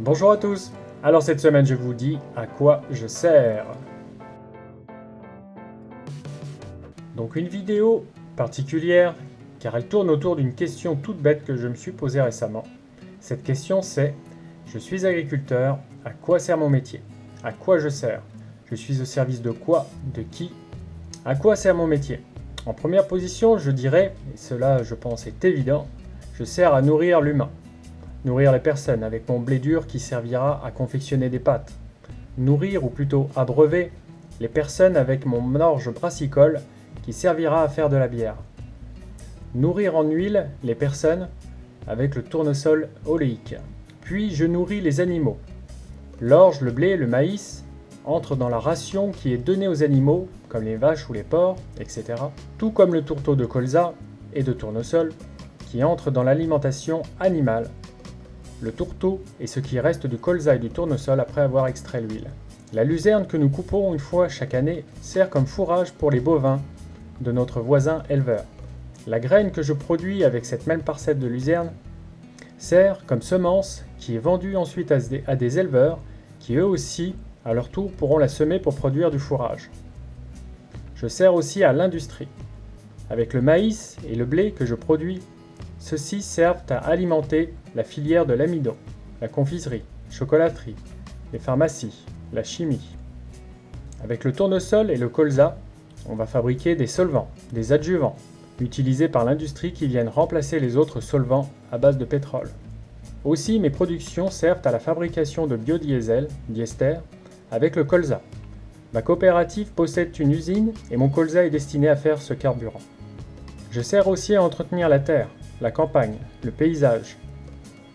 Bonjour à tous. Alors cette semaine je vous dis à quoi je sers. Donc une vidéo particulière car elle tourne autour d'une question toute bête que je me suis posée récemment. Cette question c'est: je suis agriculteur, à quoi sert mon métier? À quoi je sers? Je suis au service de quoi? De qui? À quoi sert mon métier? En première position, je dirais, et cela je pense est évident, je sers à nourrir l'humain. Nourrir les personnes avec mon blé dur qui servira à confectionner des pâtes. Nourrir, ou plutôt abreuver, les personnes avec mon orge brassicole qui servira à faire de la bière. Nourrir en huile les personnes avec le tournesol oléique. Puis je nourris les animaux. L'orge, le blé, le maïs entrent dans la ration qui est donnée aux animaux, comme les vaches ou les porcs, etc. Tout comme le tourteau de colza et de tournesol qui entre dans l'alimentation animale. Le tourteau est ce qui reste du colza et du tournesol après avoir extrait l'huile. La luzerne que nous coupons une fois chaque année sert comme fourrage pour les bovins de notre voisin éleveur. La graine que je produis avec cette même parcelle de luzerne sert comme semence qui est vendue ensuite à des éleveurs qui eux aussi, à leur tour, pourront la semer pour produire du fourrage. Je sers aussi à l'industrie. Avec le maïs et le blé que je produis, ceux-ci servent à alimenter la filière de l'amidon, la confiserie, la chocolaterie, les pharmacies, la chimie. Avec le tournesol et le colza, on va fabriquer des solvants, des adjuvants, utilisés par l'industrie qui viennent remplacer les autres solvants à base de pétrole. Aussi, mes productions servent à la fabrication de biodiesel, diester, avec le colza. Ma coopérative possède une usine et mon colza est destiné à faire ce carburant. Je sers aussi à entretenir la terre, la campagne, le paysage.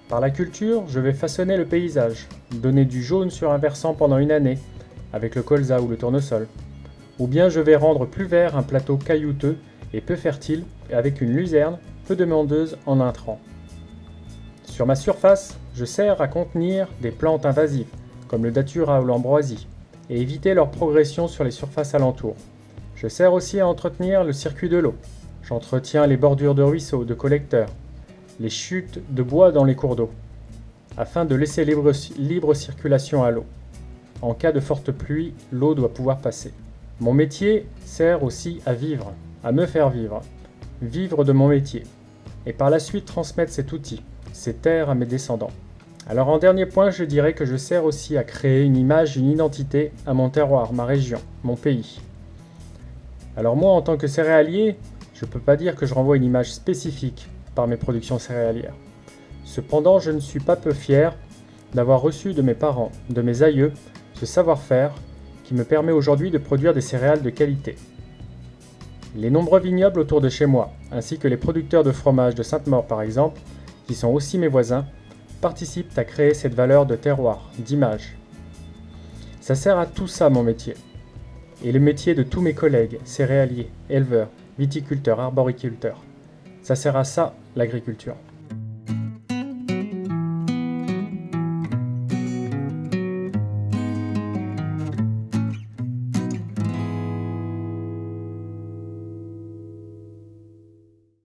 Par la culture, je vais façonner le paysage, donner du jaune sur un versant pendant une année, avec le colza ou le tournesol. Ou bien je vais rendre plus vert un plateau caillouteux et peu fertile, avec une luzerne peu demandeuse en intrants. Sur ma surface, je sers à contenir des plantes invasives, comme le datura ou l'ambroisie, et éviter leur progression sur les surfaces alentours. Je sers aussi à entretenir le circuit de l'eau. J'entretiens les bordures de ruisseaux, de collecteurs, les chutes de bois dans les cours d'eau, afin de laisser libre circulation à l'eau. En cas de forte pluie, l'eau doit pouvoir passer. Mon métier sert aussi à vivre, à me faire vivre, vivre de mon métier, et par la suite transmettre cet outil, ces terres à mes descendants. Alors en dernier point, je dirais que je sers aussi à créer une image, une identité à mon terroir, ma région, mon pays. Alors moi, en tant que céréalier, je ne peux pas dire que je renvoie une image spécifique par mes productions céréalières. Cependant, je ne suis pas peu fier d'avoir reçu de mes parents, de mes aïeux, ce savoir-faire qui me permet aujourd'hui de produire des céréales de qualité. Les nombreux vignobles autour de chez moi, ainsi que les producteurs de fromage de Sainte-Maure par exemple, qui sont aussi mes voisins, participent à créer cette valeur de terroir, d'image. Ça sert à tout ça mon métier. Et le métier de tous mes collègues, céréaliers, éleveurs, viticulteurs, arboriculteurs. Ça sert à ça, l'agriculture.